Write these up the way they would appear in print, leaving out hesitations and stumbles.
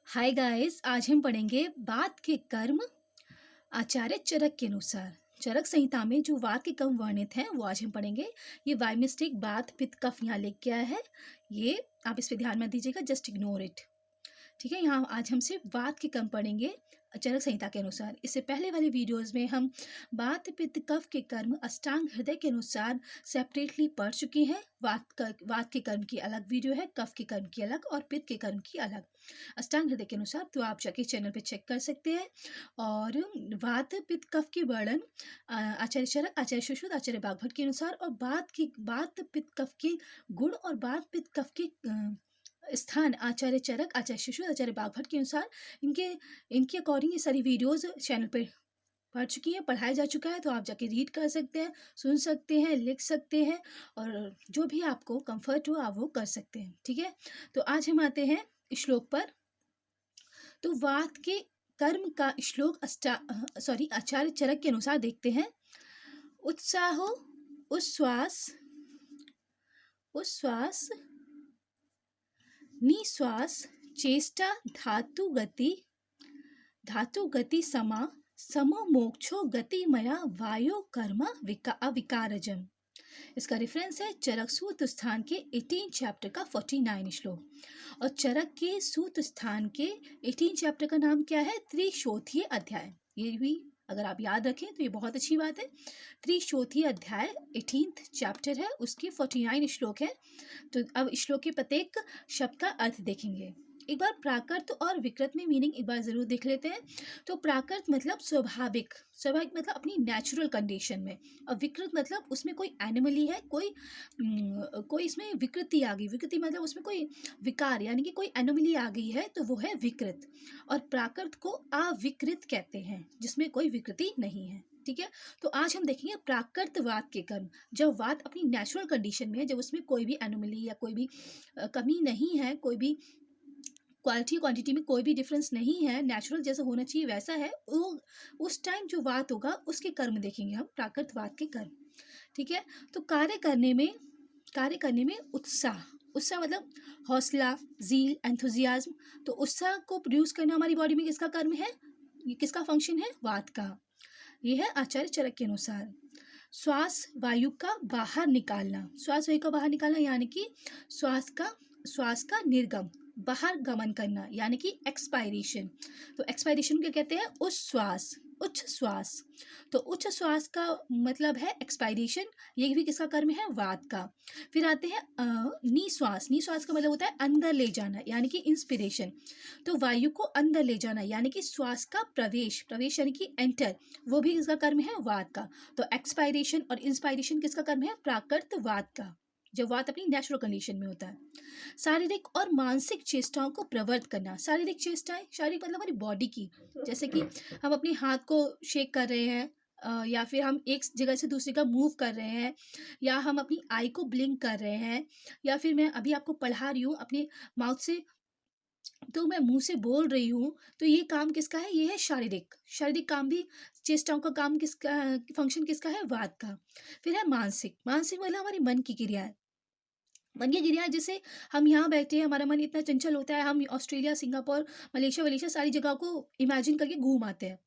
Hi guys, आज हम पढ़ेंगे वात के कर्म आचार्य चरक के अनुसार। चरक संहिता में जो वात के कर्म वर्णित हैं वो आज हम पढ़ेंगे। ये बाय मिस्टेक वात पित्त कफ यहाँ लिख गया है, ये आप इस पे ध्यान मत दीजिएगा, जस्ट इग्नोर इट। ठीक है, यहाँ आज हम सिर्फ वात के कर्म पढ़ेंगे चरक संहिता के अनुसार। इससे पहले वाले वीडियोस में हम वात पित्त कफ के कर्म अष्टांग हृदय के अनुसार सेपरेटली पढ़ चुके हैं। वात के कर्म की अलग वीडियो है, कफ के कर्म की अलग और पित्त के कर्म की अलग, अष्टांग हृदय के अनुसार। तो आप जाके चैनल पे चेक कर सकते हैं। और वात पित्त कफ के वर्णन आचार्य चरक, आचार्य सुश्रुत, आचार्य बागभट्ट के अनुसार, और वात पित्त कफ के गुण और वात पित्त कफ के स्थान आचार्य चरक, आचार्य सुश्रुत, आचार्य बागभट्ट के अनुसार इनके अकॉर्डिंग ये सारी वीडियोस चैनल पे पढ़ चुकी है, पढ़ाया जा चुका है। तो आप जाके रीड कर सकते हैं, सुन सकते हैं, लिख सकते हैं, और जो भी आपको कंफर्ट हो आप वो कर सकते हैं। ठीक है, तो आज हम आते हैं श्लोक पर। तो वात के कर्म का श्लोक आचार्य चरक के अनुसार देखते हैं। उत्साहो उच्छ्वास, उच्छ्वास निश्वास, चेष्टा, धातु गति समा, समो मोक्षो गतिमया वायो कर्म अविकारजम। इसका रेफरेंस है चरक सूत्र स्थान के 18 चैप्टर का 49 श्लोक। और चरक के सूत्र स्थान के 18 चैप्टर का नाम क्या है? त्रिशोथीय अध्याय। ये भी अगर आप याद रखें तो ये बहुत अच्छी बात है। त्रिशोथीय अध्याय 18th चैप्टर है, उसके 49 श्लोक है। तो अब श्लोक के प्रत्येक शब्द का अर्थ देखेंगे। एक बार प्राकृत और विकृत में मीनिंग एक बार जरूर देख लेते हैं। तो प्राकृत मतलब स्वाभाविक, स्वाभाविक मतलब अपनी नेचुरल कंडीशन में, और विकृत मतलब उसमें कोई एनिमली है, कोई इसमें विकृति आ गई। विकृति मतलब उसमें कोई विकार यानी कि कोई एनोमली आ गई है, तो वो है विकृत। और प्राकृत को अविकृत कहते हैं, जिसमें कोई विकृति नहीं है। ठीक है, तो आज हम देखेंगे प्राकृत वात के कर्म। जब वात अपनी नेचुरल कंडीशन में है, जब उसमें कोई भी एनोमली या कोई भी कमी नहीं है, कोई भी क्वालिटी क्वांटिटी में कोई भी डिफरेंस नहीं है, नेचुरल जैसा होना चाहिए वैसा है, वो उस टाइम जो वात होगा उसके कर्म देखेंगे हम, प्राकृत वात के कर्म। ठीक है, तो कार्य करने में उत्साह, उत्साह मतलब हौसला, जील, एंथुजियाज्म। तो उत्साह को प्रोड्यूस करना हमारी बॉडी में किसका कर्म है? ये किसका फंक्शन है? वात का। ये है आचार्य चरक के अनुसार। श्वास वायु का बाहर निकालना, श्वास वायु का बाहर निकालना यानी कि श्वास का निर्गम, बाहर गमन करना यानी कि एक्सपायरेशन। तो एक्सपायरेशन क्या कहते हैं? उच्छ्वास, उच्च श्वास। तो उच्च श्वास का मतलब है एक्सपायरेशन, ये भी किसका कर्म है? वात का। फिर आते हैं निश्वास, निश्वास का मतलब होता है अंदर ले जाना यानी कि इंस्पिरेशन। तो वायु को अंदर ले जाना यानी कि श्वास का प्रवेश, प्रवेश यानी कि एंटर, वो भी किसका कर्म है? वात का। तो एक्सपायरेशन और इंस्पायरेशन किसका कर्म है? प्राकृत वात का, जब वात अपनी नेचुरल कंडीशन में होता है। शारीरिक और मानसिक चेष्टाओं को प्रवृत्त करना। शारीरिक चेष्टाएं, शारीरिक मतलब हमारी बॉडी की, जैसे कि हम अपने हाथ को शेक कर रहे हैं, या फिर हम एक जगह से दूसरी जगह मूव कर रहे हैं, या हम अपनी आई को ब्लिंक कर रहे हैं, या फिर मैं अभी आपको पढ़ा रही हूँ अपने माउथ से, तो मैं मुंह से बोल रही हूँ। तो ये काम किसका है? ये है शारीरिक, शारीरिक काम भी। चेष्टाओं का काम किसका, फंक्शन किसका है? वात का। फिर है मानसिक, मानसिक मतलब हमारी मन की क्रियाएं, मन की क्रिया। जैसे हम यहाँ बैठे हैं, हमारा मन इतना चंचल होता है, हम ऑस्ट्रेलिया, सिंगापुर, मलेशिया सारी जगह को इमेजिन करके घूम आते हैं,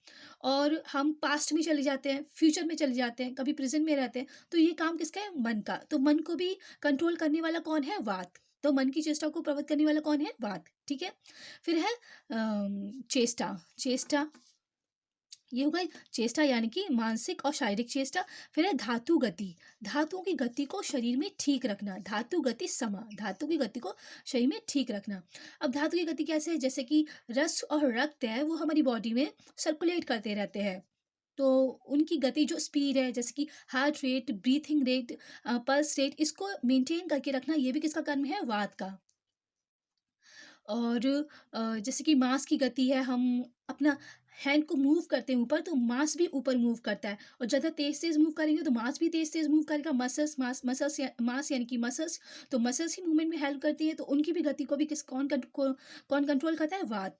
और हम पास्ट में चले जाते हैं, फ्यूचर में चले जाते हैं, कभी प्रेजेंट में रहते हैं। तो ये काम किसका है? मन का। तो मन को भी कंट्रोल करने वाला कौन है? वात। तो मन की चेष्टा को प्रवृत्त करने वाला कौन है? वात। ठीक है, फिर है चेष्टा, चेष्टा ये हो गई चेष्टा यानी कि मानसिक और शारीरिक चेष्टा। फिर है धातु गति, धातुओं की गति को शरीर में ठीक रखना, धातु गति समा, धातु की गति को शरीर में ठीक रखना। अब धातु की गति कैसे है? जैसे कि रस और रक्त है, वो हमारी बॉडी में सर्कुलेट करते रहते हैं, तो उनकी गति जो स्पीड है, जैसे कि heart rate, breathing rate, pulse rate, इसको मेंटेन करके रखना, ये भी किसका कर्म है? वात का। और जैसे कि मांस की गति है, हम अपना हैंड को मूव करते हैं ऊपर, तो मांस भी ऊपर मूव करता है, और ज़्यादा तेज मूव करेंगे तो मांस भी तेज मूव करेगा। मांस यानी कि मसल्स, तो मसल्स ही मूवमेंट में हेल्प करती है, तो उनकी भी गति को भी कौन कंट्रोल करता है? वात।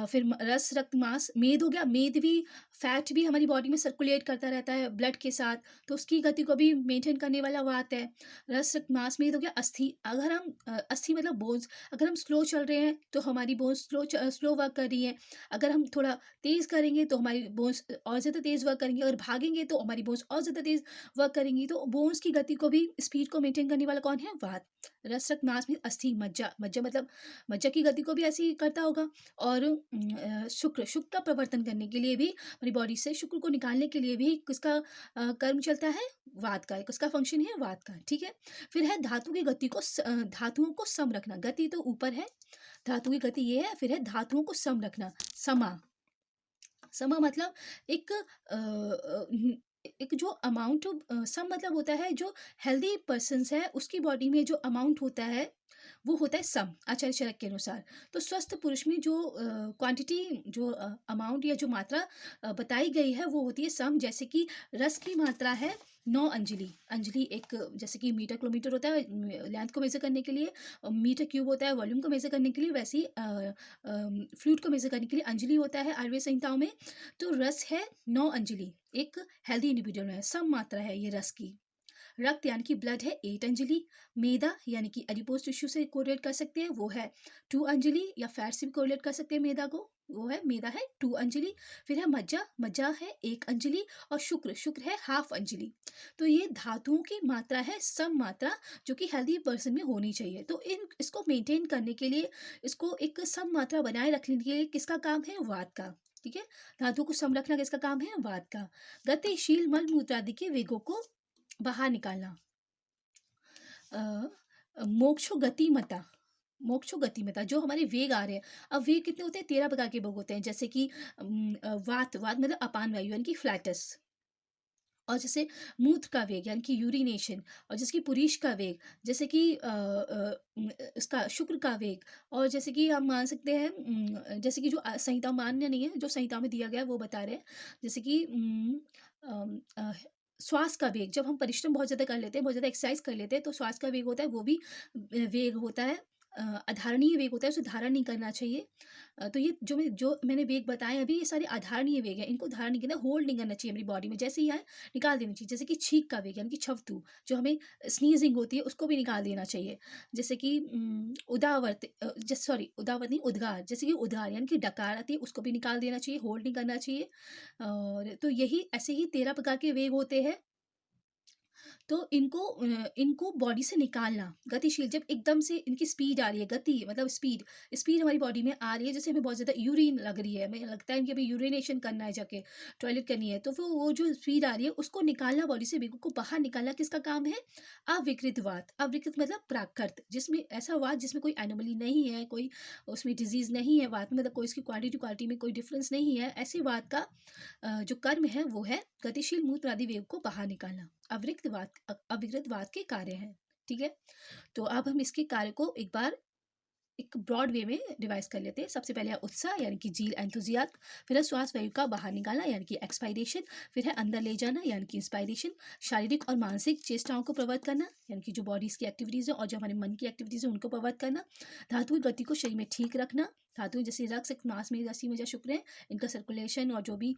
फिर रस, रक्त, मांस, मेद हो गया। मेद भी, फैट भी हमारी बॉडी में सर्कुलेट करता रहता है ब्लड के साथ, तो उसकी गति को भी मेंटेन करने वाला वात है। रस, रक्त, मांस, मेद हो गया। अस्थि, अगर हम अस्थि मतलब बोन्स, अगर हम स्लो चल रहे हैं तो हमारी बोन्स स्लो वर्क कर रही हैं। अगर हम थोड़ा तेज करेंगे तो हमारी बोन्स और ज़्यादा तेज वर्क करेंगी। अगर भागेंगे तो हमारी बोन्स और ज़्यादा तेज वर्क करेंगी। तो बोन्स की गति को भी, स्पीड को मेंटेन करने वाला कौन है? वात। रस, रक्त, मांस में अस्थि, मज्जा, मज्जा मतलब मज्जा की गति को भी ऐसे ही करता होगा। और शुक्र, शुक्र का प्रवर्तन करने के लिए भी, हमारी बॉडी से शुक्र को निकालने के लिए भी किसका कर्म चलता है? वात का। किसका फंक्शन है? वात का, ठीक है। फिर है धातु की गति को धातुओं को सम रखना। गति तो ऊपर है, धातु की गति ये है। फिर है धातुओं को सम रखना, समा। समा मतलब एक एक जो अमाउंट, सम मतलब होता है जो हेल्दी पर्सन्स है उसकी बॉडी में जो अमाउंट होता है वो होता है सम, आचार्य चरक के अनुसार। तो स्वस्थ पुरुष में जो क्वांटिटी, जो अमाउंट या जो मात्रा बताई गई है वो होती है सम। जैसे कि रस की मात्रा है 9 अंजलि। अंजलि एक, जैसे कि मीटर किलोमीटर होता है लेंथ को मेजर करने के लिए, और मीटर क्यूब होता है वॉल्यूम को मेजर करने के लिए, वैसे ही फ्लूइड को मेजर करने के लिए अंजलि होता है आयुर्वेद संहिताओं में। तो रस है 9 अंजलि, एक हेल्दी इंडिविजुअल में सम मात्रा है ये रस की। रक्त यानी कि ब्लड है 8 अंजलि। मैदा यानी कि एडिपोज टिश्यू से कोरिलेट कर सकते हैं, वो है 2 अंजलि, या फैट से भी कोरिलेट कर सकते हैं मैदा को, वो है, मैदा है 2 अंजलि। फिर है मज्जा, मज्जा है 1 अंजलि। और शुक्र, शुक्र है हाफ अंजलि। तो ये धातुओं की मात्रा है सम मात्रा, जो कि हेल्दी पर्सन में होनी चाहिए। तो इन इसको मेंटेन करने के लिए, इसको एक सम मात्रा बनाए रखने के लिए किसका काम है? वात का, ठीक है। धातु को सम रखना किसका काम है? वात का। गतिशील मल मूत्र आदि के वेगों को बाहर निकालना। मोक्षो गतिमता, मोक्षो गतिमता जो हमारे वेग आ रहे हैं। अब वेग कितने होते हैं? 13 प्रकार के वेग होते हैं। जैसे कि वात, वात मतलब अपान वायु यानी कि फ्लैटस। और जैसे मूत्र का वेग यानी कि यूरिनेशन। और जैसे कि पुरीश का वेग, जैसे कि इसका शुक्र का वेग। और जैसे कि हम मान सकते हैं, जैसे कि जो संहिता मान्य नहीं है, जो संहिता में दिया गया है वो बता रहे हैं। जैसे कि अम, अ, श्वास का वेग, जब हम परिश्रम बहुत ज़्यादा कर लेते हैं, बहुत ज़्यादा एक्सरसाइज कर लेते हैं, तो श्वास का वेग होता है, वो भी वेग होता है। अधारणीय वेग होता है, उसे धारण नहीं करना चाहिए। तो ये जो मैंने वेग बताए अभी, ये सारे आधारणीय वेग हैं। इनको धारण नहीं करना, होल्ड नहीं करना चाहिए अपनी बॉडी में। जैसे ही आए निकाल देनी चाहिए। जैसे कि छींक का वेग यानी कि छवतु, जो हमें स्नीजिंग होती है उसको भी निकाल देना चाहिए। जैसे कि उदावत नहीं, उद्गार। जैसे कि उद्गार यानी कि डकार आती है, उसको भी निकाल देना चाहिए, होल्ड नहीं करना चाहिए। और तो यही ऐसे ही 13 प्रकार के वेग होते हैं। तो इनको बॉडी से निकालना। गतिशील, जब एकदम से इनकी स्पीड आ रही है, गति मतलब स्पीड, स्पीड हमारी बॉडी में आ रही है, जैसे हमें बहुत ज़्यादा यूरिन लग रही है, हमें लगता है कि अभी यूरिनेशन करना है, जाके टॉयलेट करनी है, तो वो जो स्पीड आ रही है उसको निकालना, बॉडी से वेगों को बाहर निकालना किसका काम है? अविकृत वात। अविकृत मतलब प्राकृत, जिसमें ऐसा वात जिसमें कोई एनोमली नहीं है, कोई उसमें डिजीज नहीं है वात में, मतलब कोई इसकी क्वांटिटी क्वालिटी में कोई डिफरेंस नहीं है, ऐसी वात का जो कर्म है वो है गतिशील मूत्र आदि वेग को बाहर निकालना। अविकृत वात के कार्य हैं, ठीक है। तो अब हम इसके कार्य को एक बार एक ब्रॉड वे में डिवाइस कर लेते हैं। सबसे पहले है उत्साह यानी कि जील, एंथुजियाज्म। फिर है श्वास वायु का बाहर निकालना यानी कि एक्सपायरेशन। फिर है अंदर ले जाना यानी कि इंस्पायरेशन। शारीरिक और मानसिक चेष्टाओं को प्रवर्त करना यानी कि जो बॉडीज की एक्टिविटीज़ है और जो हमारे मन की एक्टिविटीज़ है उनको प्रवर्त करना। धातु की गति को शरीर में ठीक रखना। धातु जैसे रक्त, मांस में अस्थि में शुक्र है, इनका सर्कुलेशन और जो भी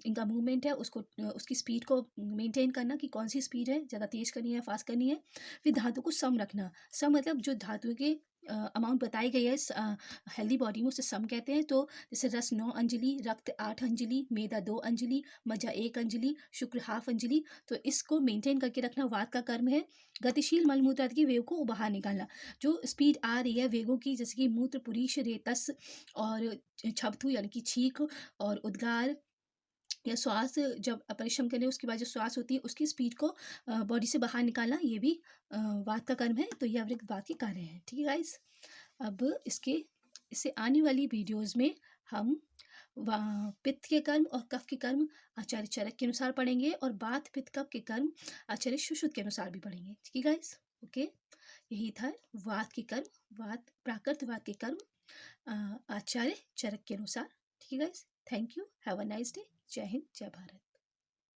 इनका मूवमेंट है उसको उसकी स्पीड को मेंटेन करना कि कौन सी स्पीड है, ज़्यादा तेज करनी है, फास्ट करनी है। फिर धातु को सम रखना। सम मतलब जो धातु के अमाउंट बताई गई है हेल्दी बॉडी में, उसे सम कहते हैं। तो जैसे रस 9 अंजलि, रक्त 8 अंजलि, मैदा 2 अंजलि, मज्जा 1 अंजलि, शुक्र हाफ अंजलि। तो इसको मेंटेन करके रखना वात का कर्म है। गतिशील मल मूत्र आदि की वेग को बाहर निकालना। जो स्पीड आ रही है वेगों की, जैसे कि मूत्र, पुरीश, रेतस और छबथू यानी कि छींक और उद्गार या श्वास, जब परिश्रम करें उसके बाद जो श्वास होती है उसकी स्पीड को बॉडी से बाहर निकालना, ये भी वात का कर्म है। तो ये अवृक्त वात के कार्य हैं, ठीक है गाइस। अब इससे आने वाली वीडियोस में हम पित्त के कर्म और कफ के कर्म आचार्य चरक के अनुसार पढ़ेंगे, और बात पित्त कफ के कर्म आचार्य सुश्रुत के अनुसार भी पढ़ेंगे, ठीक है गाइस। ओके, यही था वात के कर्म, वात प्राकृत वात के कर्म आचार्य चरक के अनुसार, ठीक है guys. Thank you, have a nice day. जय हिंद, जय भारत।